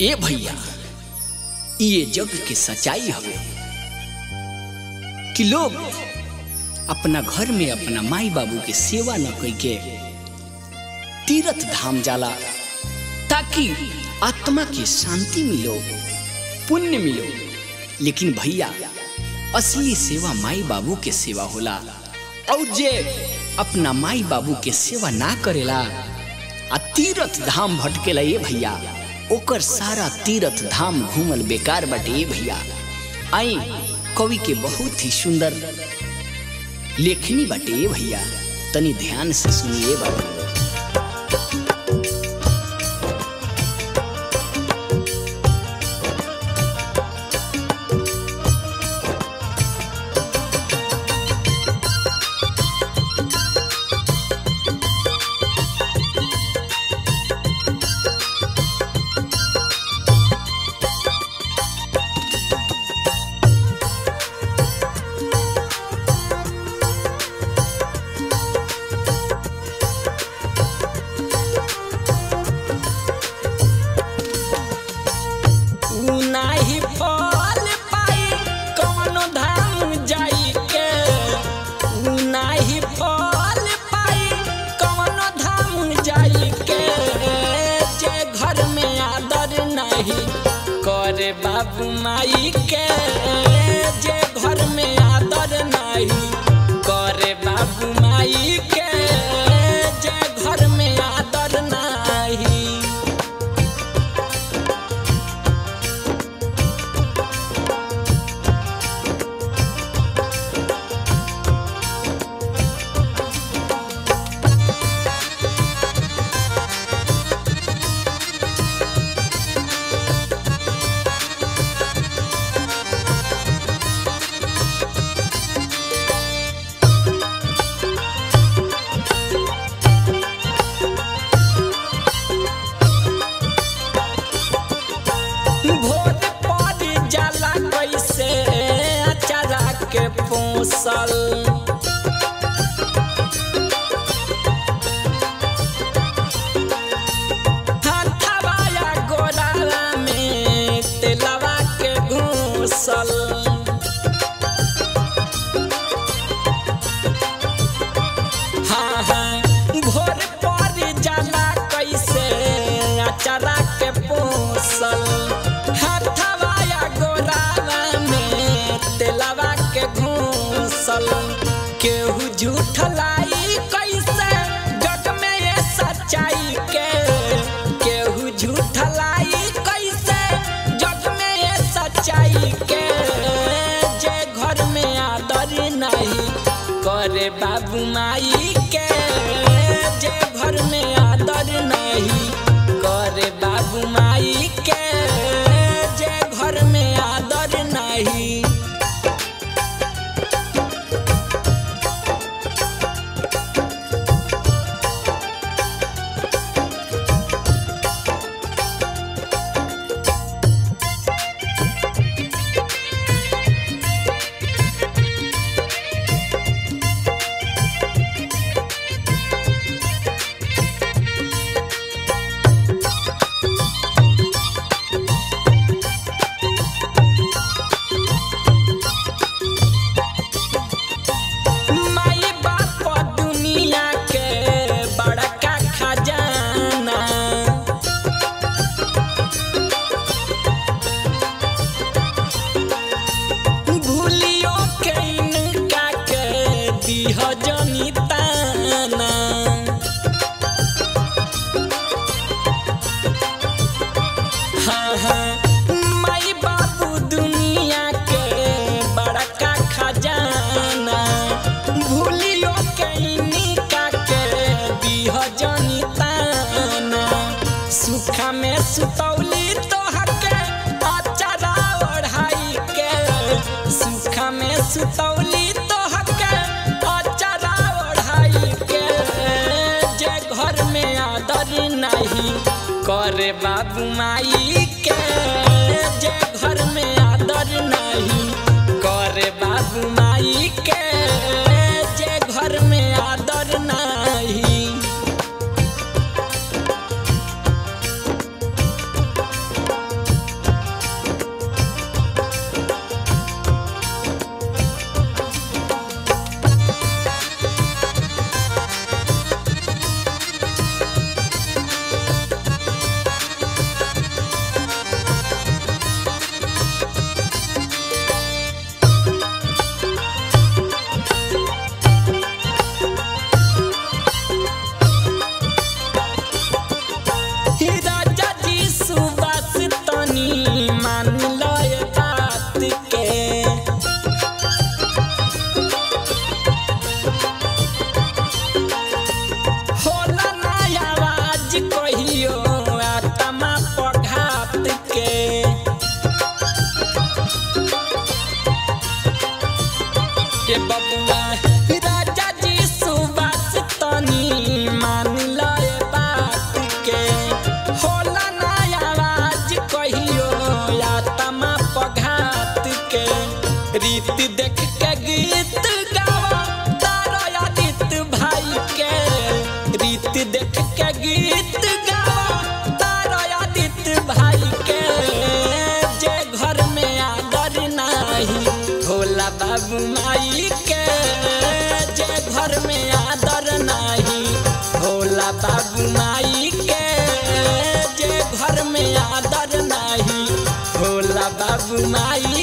ए भैया ये जग के सच्चाई हवे कि लोग अपना घर में अपना माई बाबू के सेवा न कई के तीर्थ धाम जाला ताकि आत्मा की शांति मिलो, पुण्य मिलो। लेकिन भैया असली सेवा माई बाबू के सेवा होला और जे अपना माई बाबू के सेवा ना करेला आ तीर्थ धाम भटकेला ये भैया ओकर सारा तीर्थ धाम घूमल बेकार बाटे ये भैया। आई कवि के बहुत ही सुंदर लेखनी बाटे ये भैया, तनी ध्यान से सुनिए बाबू। करे बाबू माई के जे घर में आदर नहीं, करे बाबू माई के जे घर में आदर नहीं। के पोसल हथवाया गोरावा में तेलवा के घूसल। हाँ हाँ भोर पर जाला कैसे अचारा के पोसल, हथवाया गोरावा में तेलवा के घूसल। केहू झूठ लाई कैसे जग में ये सच्चाई के, केहू झूठ लाई कैसे जग में ये सच्चाई के। जे घर में आदर नहीं, करे बाबू माई के जे घर में आदर नहीं, करे बाबू माई के जे घर में आदर नहीं। हाँ हाँ माई बाबू दुनिया के बड़का खजाना, भूलियो के निका के दीह जनी ताना। सुखा में सुतौली तोहर के अचारा ओढ़ाई के, सुखा में सुतौली तोहर के अचारा ओढ़ाई के। जे घर में आदर नहीं, करे बाबू माई के जे घर में आदर नहीं, करे बाबू माई के जे घर में आदर नहीं। बाबू माई के जे घर में आदर नहीं होला बाबू माई के जे घर में आदर नहीं होला बाबू माई